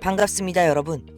반갑습니다,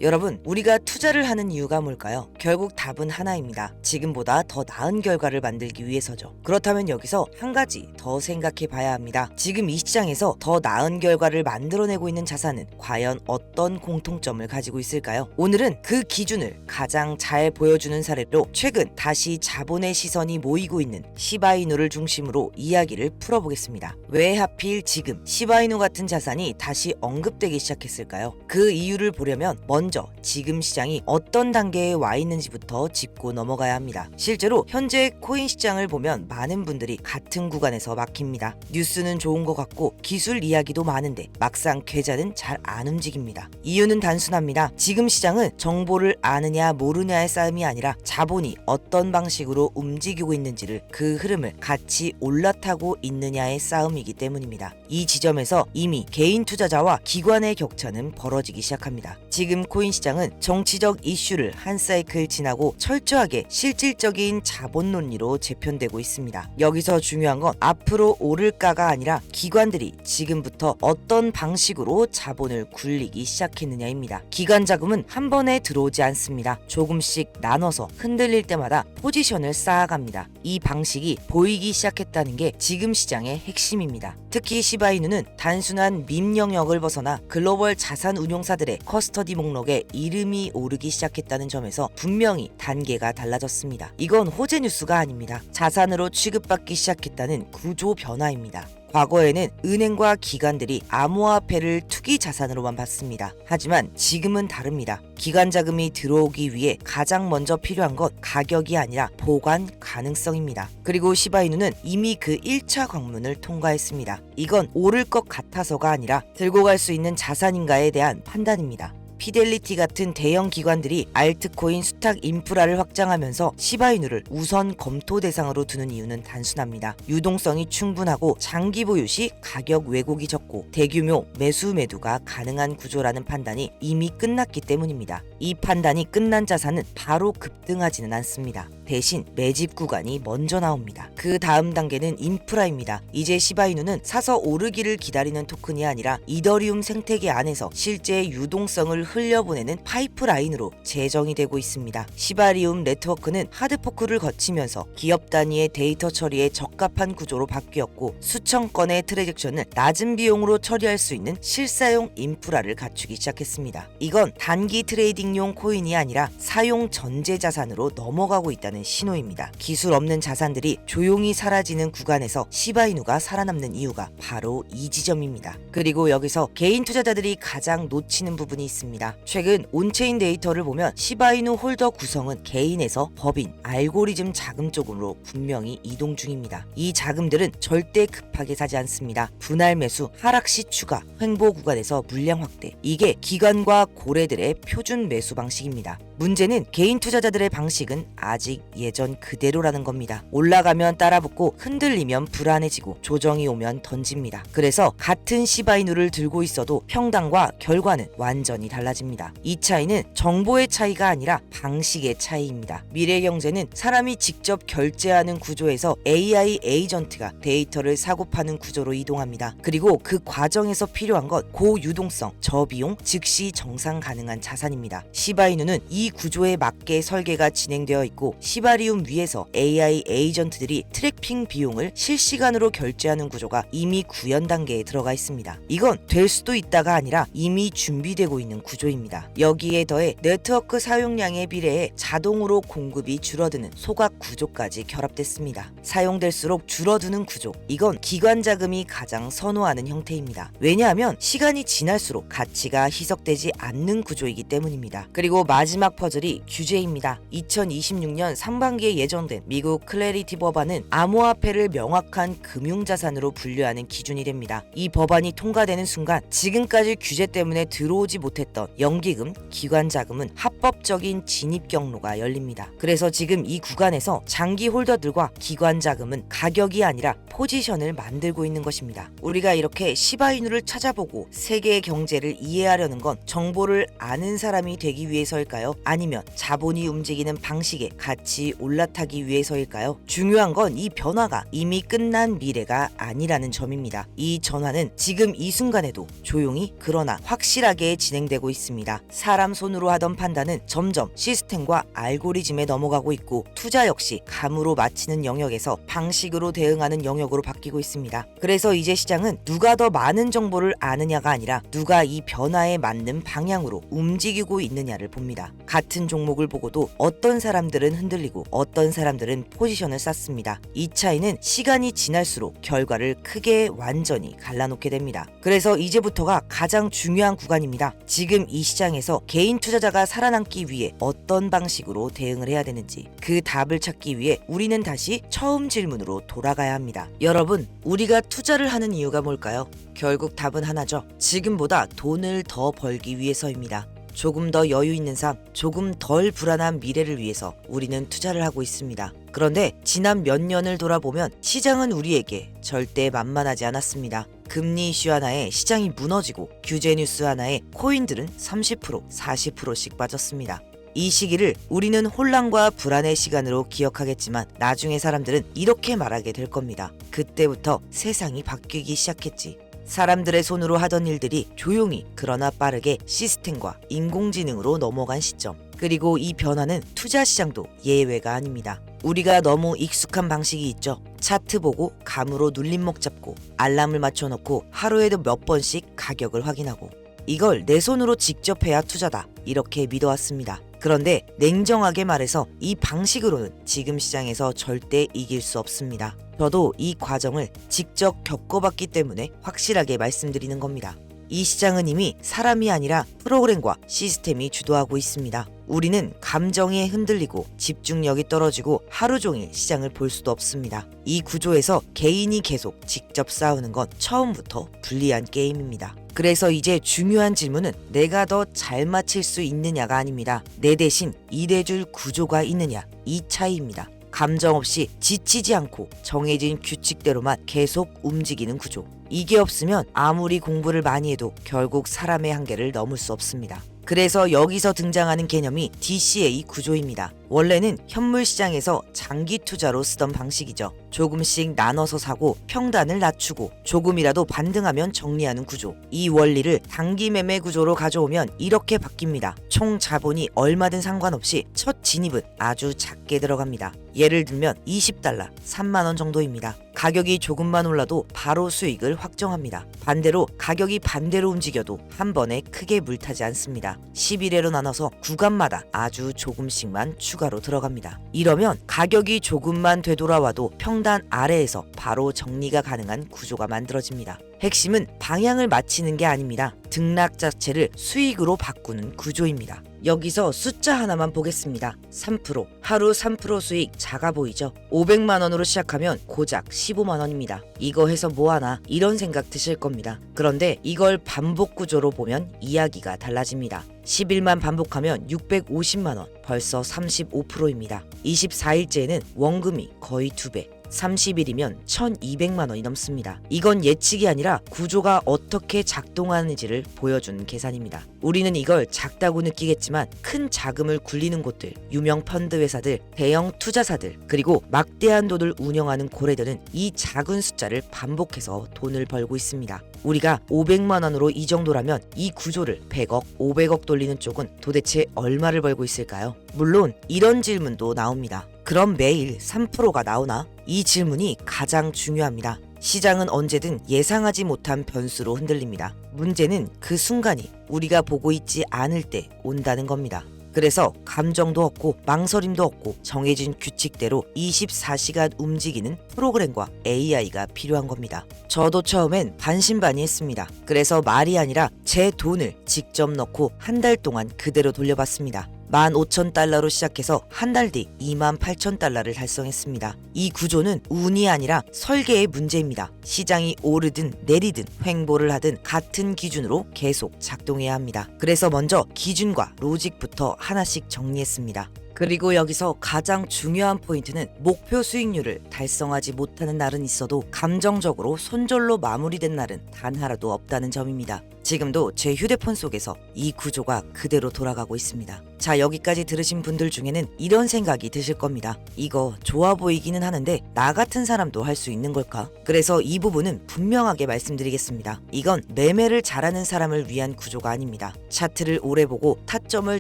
여러분, 우리가 투자를 하는 이유가 뭘까요? 결국 답은 하나입니다. 지금보다 더 나은 결과를 만들기 위해서죠. 그렇다면 여기서 한 가지 더 생각해 봐야 합니다. 지금 이 시장에서 더 나은 결과를 만들어내고 있는 자산은 과연 어떤 공통점을 가지고 있을까요? 오늘은 그 기준을 가장 잘 보여주는 사례로 최근 다시 자본의 시선이 모이고 있는 시바이누를 중심으로 이야기를 풀어보겠습니다. 왜 하필 지금 시바이누 같은 자산이 다시 언급되기 시작했을까요? 그 이유를 보려면 먼저 지금 시장이 어떤 단계에 와 있는지부터 짚고 넘어가야 합니다. 실제로 현재 코인 시장을 보면 많은 분들이 같은 구간에서 막힙니다. 뉴스는 좋은 것 같고 기술 이야기도 많은데 막상 계좌는 잘 안 움직입니다. 이유는 단순합니다. 지금 시장은 정보를 아느냐 모르냐의 싸움이 아니라 자본이 어떤 방식으로 움직이고 있는지를 그 흐름을 같이 올라타고 있느냐의 싸움이기 때문입니다. 이 지점에서 이미 개인 투자자와 기관의 격차는 벌어지기 시작합니다. 지금 코인 시장은 정치적 이슈를 한 사이클 지나고 철저하게 실질적인 자본 논리로 재편되고 있습니다. 여기서 중요한 건 앞으로 오를까가 아니라 기관들이 지금부터 어떤 방식으로 자본을 굴리기 시작했느냐입니다. 기관 자금은 한 번에 들어오지 않습니다. 조금씩 나눠서 흔들릴 때마다 포지션을 쌓아갑니다. 이 방식이 보이기 시작했다는 게 지금 시장의 핵심입니다. 특히 시바이누는 단순한 밈 영역을 벗어나 글로벌 자산 운용사들의 커스터디 목록에 이름이 오르기 시작했다는 점에서 분명히 단계가 달라졌습니다. 이건 호재 뉴스가 아닙니다. 자산으로 취급받기 시작했다는 구조 변화입니다. 과거에는 은행과 기관들이 암호화폐를 투기 자산으로만 봤습니다. 하지만 지금은 다릅니다. 기관 자금이 들어오기 위해 가장 먼저 필요한 건 가격이 아니라 보관 가능성입니다. 그리고 시바이누는 이미 그 1차 관문을 통과했습니다. 이건 오를 것 같아서가 아니라 들고 갈 수 있는 자산인가에 대한 판단입니다. 피델리티 같은 대형 기관들이 알트코인 수탁 인프라를 확장하면서 시바이누를 우선 검토 대상으로 두는 이유는 단순합니다. 유동성이 충분하고 장기 보유 시 가격 왜곡이 적고 대규모 매수 매도가 가능한 구조라는 판단이 이미 끝났기 때문입니다. 이 판단이 끝난 자산은 바로 급등하지는 않습니다. 대신 매집 구간이 먼저 나옵니다. 그 다음 단계는 인프라입니다. 이제 시바이누는 사서 오르기를 기다리는 토큰이 아니라 이더리움 생태계 안에서 실제 유동성을 흘려보내는 파이프라인으로 재정이 되고 있습니다. 시바리움 네트워크는 하드포크를 거치면서 기업 단위의 데이터 처리에 적합한 구조로 바뀌었고 수천 건의 트랜잭션을 낮은 비용으로 처리할 수 있는 실사용 인프라를 갖추기 시작했습니다. 이건 단기 트레이딩용 코인이 아니라 사용 전제 자산으로 넘어가고 있다는 신호입니다. 기술 없는 자산들이 조용히 사라지는 구간에서 시바이누가 살아남는 이유가 바로 이 지점입니다. 그리고 여기서 개인 투자자들이 가장 놓치는 부분이 있습니다. 최근 온체인 데이터를 보면 시바이누 홀더 구성은 개인에서 법인, 알고리즘 자금 쪽으로 분명히 이동 중입니다. 이 자금들은 절대 급하게 사지 않습니다. 분할 매수, 하락 시 추가, 횡보 구간에서 물량 확대. 이게 기관과 고래들의 표준 매수 방식입니다. 문제는 개인 투자자들의 방식은 아직 예전 그대로라는 겁니다. 올라가면 따라붙고 흔들리면 불안해지고 조정이 오면 던집니다. 그래서 같은 시바이누를 들고 있어도 평당과 결과는 완전히 달라집니다. 이 차이는 정보의 차이가 아니라 방식의 차이입니다. 미래 경제는 사람이 직접 결제하는 구조에서 AI 에이전트가 데이터를 사고 파는 구조로 이동합니다. 그리고 그 과정에서 필요한 건 고유동성, 저비용, 즉시 정상 가능한 자산입니다. 시바이누는 이 구조에 맞게 설계가 진행되어 있고 시바리움 위에서 AI 에이전트들이 트래핑 비용을 실시간으로 결제하는 구조가 이미 구현 단계에 들어가 있습니다. 이건 될 수도 있다가 아니라 이미 준비되고 있는 구조입니다. 여기에 더해 네트워크 사용량에 비례해 자동으로 공급이 줄어드는 소각 구조까지 결합됐습니다. 사용될수록 줄어드는 구조, 이건 기관 자금이 가장 선호하는 형태입니다. 왜냐하면 시간이 지날수록 가치가 희석되지 않는 구조이기 때문입니다. 그리고 마지막 퍼즐이 규제입니다. 2026년 상반기에 예정된 미국 클래리티 법안은 암호화폐를 명확한 금융자산으로 분류하는 기준이 됩니다. 이 법안이 통과되는 순간 지금까지 규제 때문에 들어오지 못했던 연기금, 기관 자금은 합법적인 진입 경로가 열립니다. 그래서 지금 이 구간에서 장기 홀더들과 기관 자금은 가격이 아니라 포지션을 만들고 있는 것입니다. 우리가 이렇게 시바이누를 찾아보고 세계의 경제를 이해하려는 건 정보를 아는 사람이 되기 위해서일까요? 아니면 자본이 움직이는 방식에 같이 올라타기 위해서일까요? 중요한 건 이 변화가 이미 끝난 미래가 아니라는 점입니다. 이 전환은 지금 이 순간에도 조용히 그러나 확실하게 진행되고 있습니다. 사람 손으로 하던 판단은 점점 시스템과 알고리즘에 넘어가고 있고, 투자 역시 감으로 맞히는 영역에서 방식으로 대응하는 영역으로 바뀌고 있습니다. 그래서 이제 시장은 누가 더 많은 정보를 아느냐가 아니라 누가 이 변화에 맞는 방향으로 움직이고 있느냐를 봅니다. 같은 종목을 보고도 어떤 사람들은 흔들리고 어떤 사람들은 포지션을 쌌습니다. 이 차이는 시간이 지날수록 결과를 크게 완전히 갈라놓게 됩니다. 그래서 이제부터가 가장 중요한 구간입니다. 지금 이 시장에서 개인 투자자가 살아남기 위해 어떤 방식으로 대응을 해야 되는지, 그 답을 찾기 위해 우리는 다시 처음 질문으로 돌아가야 합니다. 여러분, 우리가 투자를 하는 이유가 뭘까요? 결국 답은 하나죠. 지금보다 돈을 더 벌기 위해서입니다. 조금 더 여유 있는 삶, 조금 덜 불안한 미래를 위해서 우리는 투자를 하고 있습니다. 그런데 지난 몇 년을 돌아보면 시장은 우리에게 절대 만만하지 않았습니다. 금리 이슈 하나에 시장이 무너지고 규제 뉴스 하나에 코인들은 30%, 40%씩 빠졌습니다. 이 시기를 우리는 혼란과 불안의 시간으로 기억하겠지만 나중에 사람들은 이렇게 말하게 될 겁니다. 그때부터 세상이 바뀌기 시작했지. 사람들의 손으로 하던 일들이 조용히 그러나 빠르게 시스템과 인공지능으로 넘어간 시점. 그리고 이 변화는 투자 시장도 예외가 아닙니다. 우리가 너무 익숙한 방식이 있죠. 차트 보고 감으로 눌림목 잡고 알람을 맞춰놓고 하루에도 몇 번씩 가격을 확인하고, 이걸 내 손으로 직접 해야 투자다, 이렇게 믿어왔습니다. 그런데 냉정하게 말해서 이 방식으로는 지금 시장에서 절대 이길 수 없습니다. 저도 이 과정을 직접 겪어봤기 때문에 확실하게 말씀드리는 겁니다. 이 시장은 이미 사람이 아니라 프로그램과 시스템이 주도하고 있습니다. 우리는 감정에 흔들리고 집중력이 떨어지고 하루 종일 시장을 볼 수도 없습니다. 이 구조에서 개인이 계속 직접 싸우는 건 처음부터 불리한 게임입니다. 그래서 이제 중요한 질문은 내가 더 잘 맞힐 수 있느냐가 아닙니다. 내 대신 일해줄 구조가 있느냐, 이 차이입니다. 감정 없이 지치지 않고 정해진 규칙대로만 계속 움직이는 구조. 이게 없으면 아무리 공부를 많이 해도 결국 사람의 한계를 넘을 수 없습니다. 그래서 여기서 등장하는 개념이 DCA 구조입니다. 원래는 현물 시장에서 장기 투자로 쓰던 방식이죠. 조금씩 나눠서 사고 평단을 낮추고 조금이라도 반등하면 정리하는 구조. 이 원리를 단기 매매 구조로 가져오면 이렇게 바뀝니다. 총 자본이 얼마든 상관없이 첫 진입은 아주 작게 들어갑니다. 예를 들면 $20, 3만 원 정도입니다. 가격이 조금만 올라도 바로 수익을 확정합니다. 반대로 가격이 반대로 움직여도 한 번에 크게 물타지 않습니다. 11회로 나눠서 구간마다 아주 조금씩만 추가로 들어갑니다. 이러면 가격이 조금만 되돌아와도 평단 아래에서 바로 정리가 가능한 구조가 만들어집니다. 핵심은 방향을 맞히는 게 아닙니다. 등락 자체를 수익으로 바꾸는 구조입니다. 여기서 숫자 하나만 보겠습니다. 3%. 하루 3% 수익 작아 보이죠? 500만 원으로 시작하면 고작 15만 원입니다. 이거 해서 뭐하나, 이런 생각 드실 겁니다. 그런데 이걸 반복 구조로 보면 이야기가 달라집니다. 10일만 반복하면 650만 원, 벌써 35%입니다. 24일째에는 원금이 거의 2배. 30일이면 1200만 원이 넘습니다. 이건 예측이 아니라 구조가 어떻게 작동하는지를 보여준 계산입니다. 우리는 이걸 작다고 느끼겠지만 큰 자금을 굴리는 곳들, 유명 펀드 회사들, 대형 투자사들, 그리고 막대한 돈을 운영하는 고래들은 이 작은 숫자를 반복해서 돈을 벌고 있습니다. 우리가 500만 원으로 이 정도라면 이 구조를 100억, 500억 돌리는 쪽은 도대체 얼마를 벌고 있을까요? 물론 이런 질문도 나옵니다. 그럼 매일 3%가 나오나? 이 질문이 가장 중요합니다. 시장은 언제든 예상하지 못한 변수로 흔들립니다. 문제는 그 순간이 우리가 보고 있지 않을 때 온다는 겁니다. 그래서 감정도 없고 망설임도 없고 정해진 규칙대로 24시간 움직이는 프로그램과 AI가 필요한 겁니다. 저도 처음엔 반신반의했습니다. 그래서 말이 아니라 제 돈을 직접 넣고 한 달 동안 그대로 돌려봤습니다. 15,000달러로 시작해서 한 달 뒤 28,000달러를 달성했습니다. 이 구조는 운이 아니라 설계의 문제입니다. 시장이 오르든 내리든 횡보를 하든 같은 기준으로 계속 작동해야 합니다. 그래서 먼저 기준과 로직부터 하나씩 정리했습니다. 그리고 여기서 가장 중요한 포인트는 목표 수익률을 달성하지 못하는 날은 있어도 감정적으로 손절로 마무리된 날은 단 하나도 없다는 점입니다. 지금도 제 휴대폰 속에서 이 구조가 그대로 돌아가고 있습니다. 자, 여기까지 들으신 분들 중에는 이런 생각이 드실 겁니다. 이거 좋아 보이기는 하는데 나 같은 사람도 할 수 있는 걸까? 그래서 이 부분은 분명하게 말씀드리겠습니다. 이건 매매를 잘하는 사람을 위한 구조가 아닙니다. 차트를 오래 보고 타점을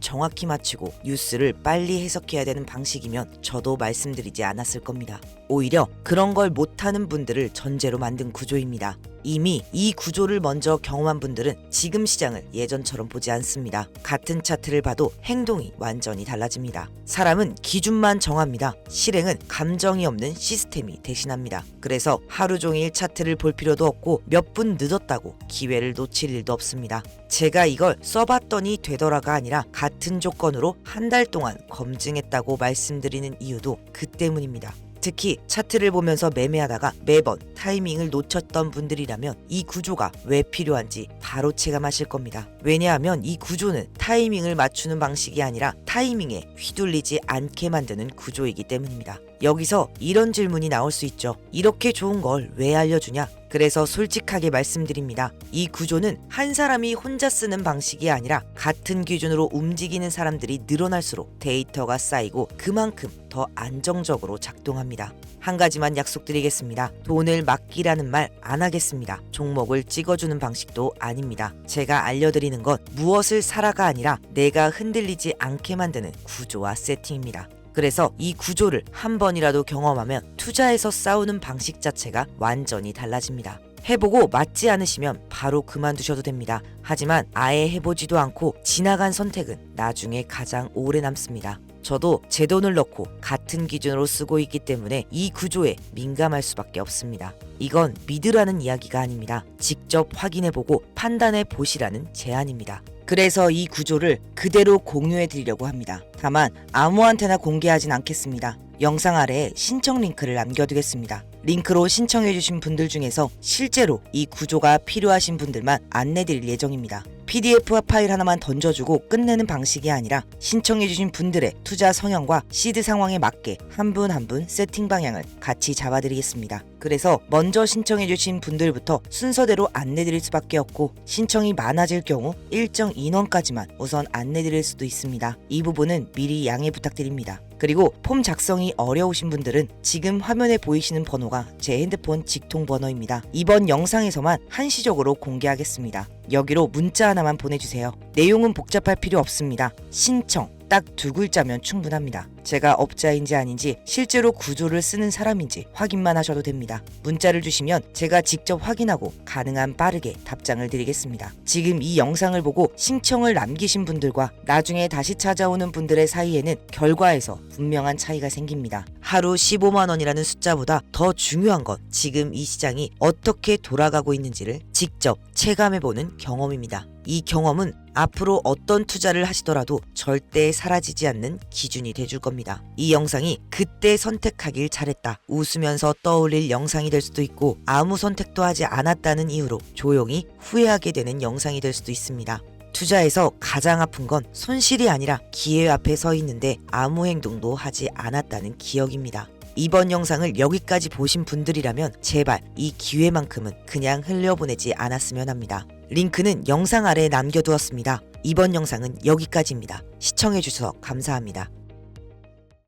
정확히 맞추고 뉴스를 빨리 해석해야 되는 방식이면 저도 말씀드리지 않았을 겁니다. 오히려 그런 걸 못하는 분들을 전제로 만든 구조입니다. 이미 이 구조를 먼저 경험한 분들은 지금 시장을 예전처럼 보지 않습니다. 같은 차트를 봐도 행동이 완전히 달라집니다. 사람은 기준만 정합니다. 실행은 감정이 없는 시스템이 대신합니다. 그래서 하루 종일 차트를 볼 필요도 없고 몇 분 늦었다고 기회를 놓칠 일도 없습니다. 제가 이걸 써봤더니 되더라가 아니라 같은 조건으로 한 달 동안 검증했다고 말씀드리는 이유도 그 때문입니다. 특히 차트를 보면서 매매하다가 매번 타이밍을 놓쳤던 분들이라면 이 구조가 왜 필요한지 바로 체감하실 겁니다. 왜냐하면 이 구조는 타이밍을 맞추는 방식이 아니라 타이밍에 휘둘리지 않게 만드는 구조이기 때문입니다. 여기서 이런 질문이 나올 수 있죠. 이렇게 좋은 걸 왜 알려주냐? 그래서 솔직하게 말씀드립니다. 이 구조는 한 사람이 혼자 쓰는 방식이 아니라 같은 기준으로 움직이는 사람들이 늘어날수록 데이터가 쌓이고 그만큼 더 안정적으로 작동합니다. 한 가지만 약속드리겠습니다. 돈을 맡기라는 말 안 하겠습니다. 종목을 찍어주는 방식도 아닙니다. 제가 알려드리는 건 무엇을 사라가 아니라 내가 흔들리지 않게 만드는 구조와 세팅입니다. 그래서 이 구조를 한 번이라도 경험하면 투자에서 싸우는 방식 자체가 완전히 달라집니다. 해보고 맞지 않으시면 바로 그만두셔도 됩니다. 하지만 아예 해보지도 않고 지나간 선택은 나중에 가장 오래 남습니다. 저도 제 돈을 넣고 같은 기준으로 쓰고 있기 때문에 이 구조에 민감할 수밖에 없습니다. 이건 믿으라는 이야기가 아닙니다. 직접 확인해보고 판단해 보시라는 제안입니다. 그래서 이 구조를 그대로 공유해 드리려고 합니다. 다만 아무한테나 공개하진 않겠습니다. 영상 아래에 신청 링크를 남겨두겠습니다. 링크로 신청해주신 분들 중에서 실제로 이 구조가 필요하신 분들만 안내드릴 예정입니다. PDF 파일 하나만 던져주고 끝내는 방식이 아니라 신청해주신 분들의 투자 성향과 시드 상황에 맞게 한 분 한 분 세팅 방향을 같이 잡아드리겠습니다. 그래서 먼저 신청해주신 분들부터 순서대로 안내드릴 수밖에 없고 신청이 많아질 경우 일정 인원까지만 우선 안내드릴 수도 있습니다. 이 부분은 미리 양해 부탁드립니다. 그리고 폼 작성이 어려우신 분들은 지금 화면에 보이시는 번호가 제 핸드폰 직통 번호입니다. 이번 영상에서만 한시적으로 공개하겠습니다. 여기로 문자 하나만 보내주세요. 내용은 복잡할 필요 없습니다. 신청 딱 두 글자면 충분합니다. 제가 업자인지 아닌지 실제로 구조를 쓰는 사람인지 확인만 하셔도 됩니다. 문자를 주시면 제가 직접 확인하고 가능한 빠르게 답장을 드리겠습니다. 지금 이 영상을 보고 신청을 남기신 분들과 나중에 다시 찾아오는 분들의 사이에는 결과에서 분명한 차이가 생깁니다. 하루 15만 원이라는 숫자보다 더 중요한 건 지금 이 시장이 어떻게 돌아가고 있는지를 직접 체감해보는 경험입니다. 이 경험은 앞으로 어떤 투자를 하시더라도 절대 사라지지 않는 기준이 돼줄 겁니다. 이 영상이 그때 선택하길 잘했다 웃으면서 떠올릴 영상이 될 수도 있고 아무 선택도 하지 않았다는 이유로 조용히 후회하게 되는 영상이 될 수도 있습니다. 투자에서 가장 아픈 건 손실이 아니라 기회 앞에 서 있는데 아무 행동도 하지 않았다는 기억입니다. 이번 영상을 여기까지 보신 분들이라면 제발 이 기회만큼은 그냥 흘려보내지 않았으면 합니다. 링크는 영상 아래에 남겨두었습니다. 이번 영상은 여기까지입니다. 시청해주셔서 감사합니다.